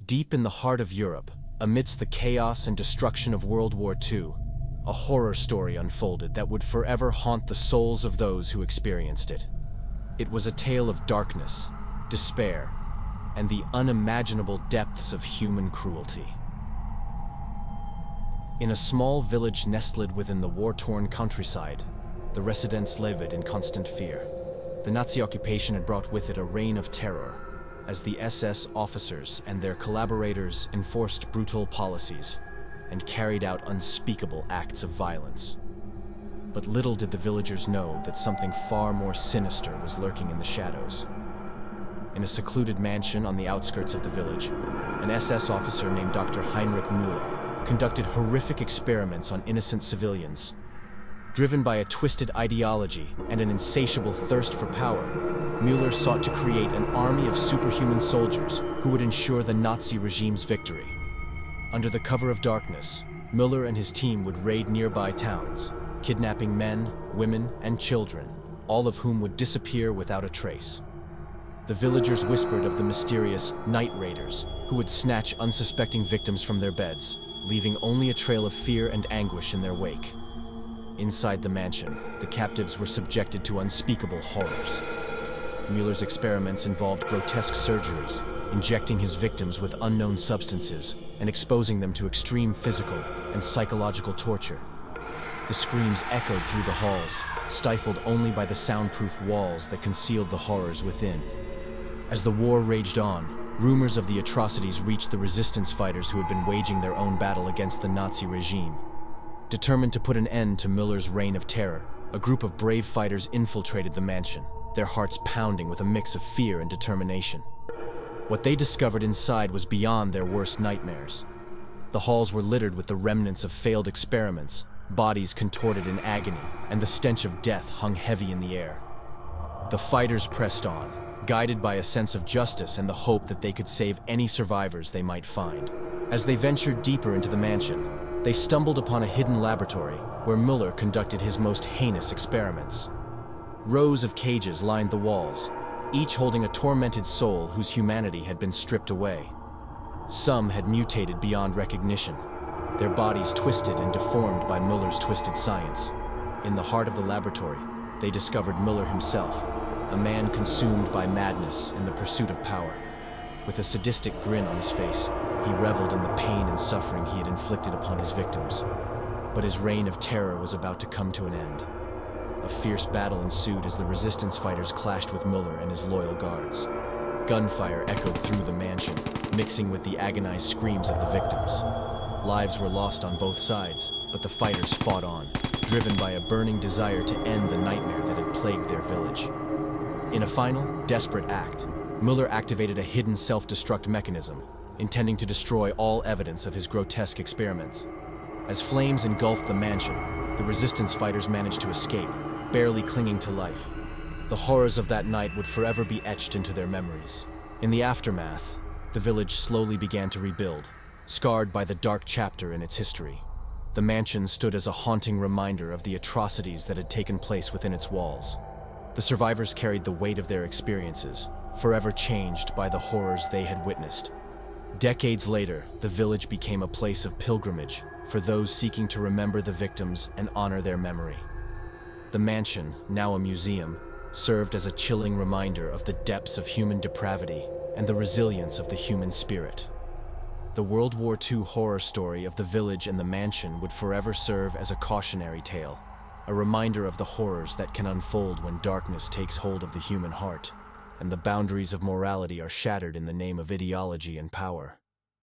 Deep in the heart of Europe, amidst the chaos and destruction of World War II, a horror story unfolded that would forever haunt the souls of those who experienced it. It was a tale of darkness, despair, and the unimaginable depths of human cruelty. In a small village nestled within the war-torn countryside, the residents lived in constant fear. The Nazi occupation had brought with it a reign of terror, as the SS officers and their collaborators enforced brutal policies and carried out unspeakable acts of violence. But little did the villagers know that something far more sinister was lurking in the shadows. In a secluded mansion on the outskirts of the village, an SS officer named Dr. Heinrich Müller conducted horrific experiments on innocent civilians. Driven by a twisted ideology and an insatiable thirst for power, Müller sought to create an army of superhuman soldiers who would ensure the Nazi regime's victory. Under the cover of darkness, Müller and his team would raid nearby towns, kidnapping men, women, and children, all of whom would disappear without a trace. The villagers whispered of the mysterious night raiders who would snatch unsuspecting victims from their beds, leaving only a trail of fear and anguish in their wake. Inside the mansion, the captives were subjected to unspeakable horrors. Müller's experiments involved grotesque surgeries, injecting his victims with unknown substances and exposing them to extreme physical and psychological torture. The screams echoed through the halls, stifled only by the soundproof walls that concealed the horrors within. As the war raged on, rumors of the atrocities reached the resistance fighters who had been waging their own battle against the Nazi regime. Determined to put an end to Müller's reign of terror, a group of brave fighters infiltrated the mansion, their hearts pounding with a mix of fear and determination. What they discovered inside was beyond their worst nightmares. The halls were littered with the remnants of failed experiments, bodies contorted in agony, and the stench of death hung heavy in the air. The fighters pressed on, guided by a sense of justice and the hope that they could save any survivors they might find. As they ventured deeper into the mansion, they stumbled upon a hidden laboratory where Müller conducted his most heinous experiments. Rows of cages lined the walls, each holding a tormented soul whose humanity had been stripped away. Some had mutated beyond recognition, their bodies twisted and deformed by Müller's twisted science. In the heart of the laboratory, they discovered Müller himself, a man consumed by madness in the pursuit of power. With a sadistic grin on his face, he reveled in the pain and suffering he had inflicted upon his victims. But his reign of terror was about to come to an end. A fierce battle ensued as the resistance fighters clashed with Müller and his loyal guards. Gunfire echoed through the mansion, mixing with the agonized screams of the victims. Lives were lost on both sides, but the fighters fought on, driven by a burning desire to end the nightmare that had plagued their village. In a final, desperate act, Müller activated a hidden self-destruct mechanism, intending to destroy all evidence of his grotesque experiments. As flames engulfed the mansion, the resistance fighters managed to escape, barely clinging to life. The horrors of that night would forever be etched into their memories. In the aftermath, the village slowly began to rebuild, scarred by the dark chapter in its history. The mansion stood as a haunting reminder of the atrocities that had taken place within its walls. The survivors carried the weight of their experiences, forever changed by the horrors they had witnessed. Decades later, the village became a place of pilgrimage for those seeking to remember the victims and honor their memory. The mansion, now a museum, served as a chilling reminder of the depths of human depravity and the resilience of the human spirit. The World War II horror story of the village and the mansion would forever serve as a cautionary tale, a reminder of the horrors that can unfold when darkness takes hold of the human heart, and the boundaries of morality are shattered in the name of ideology and power.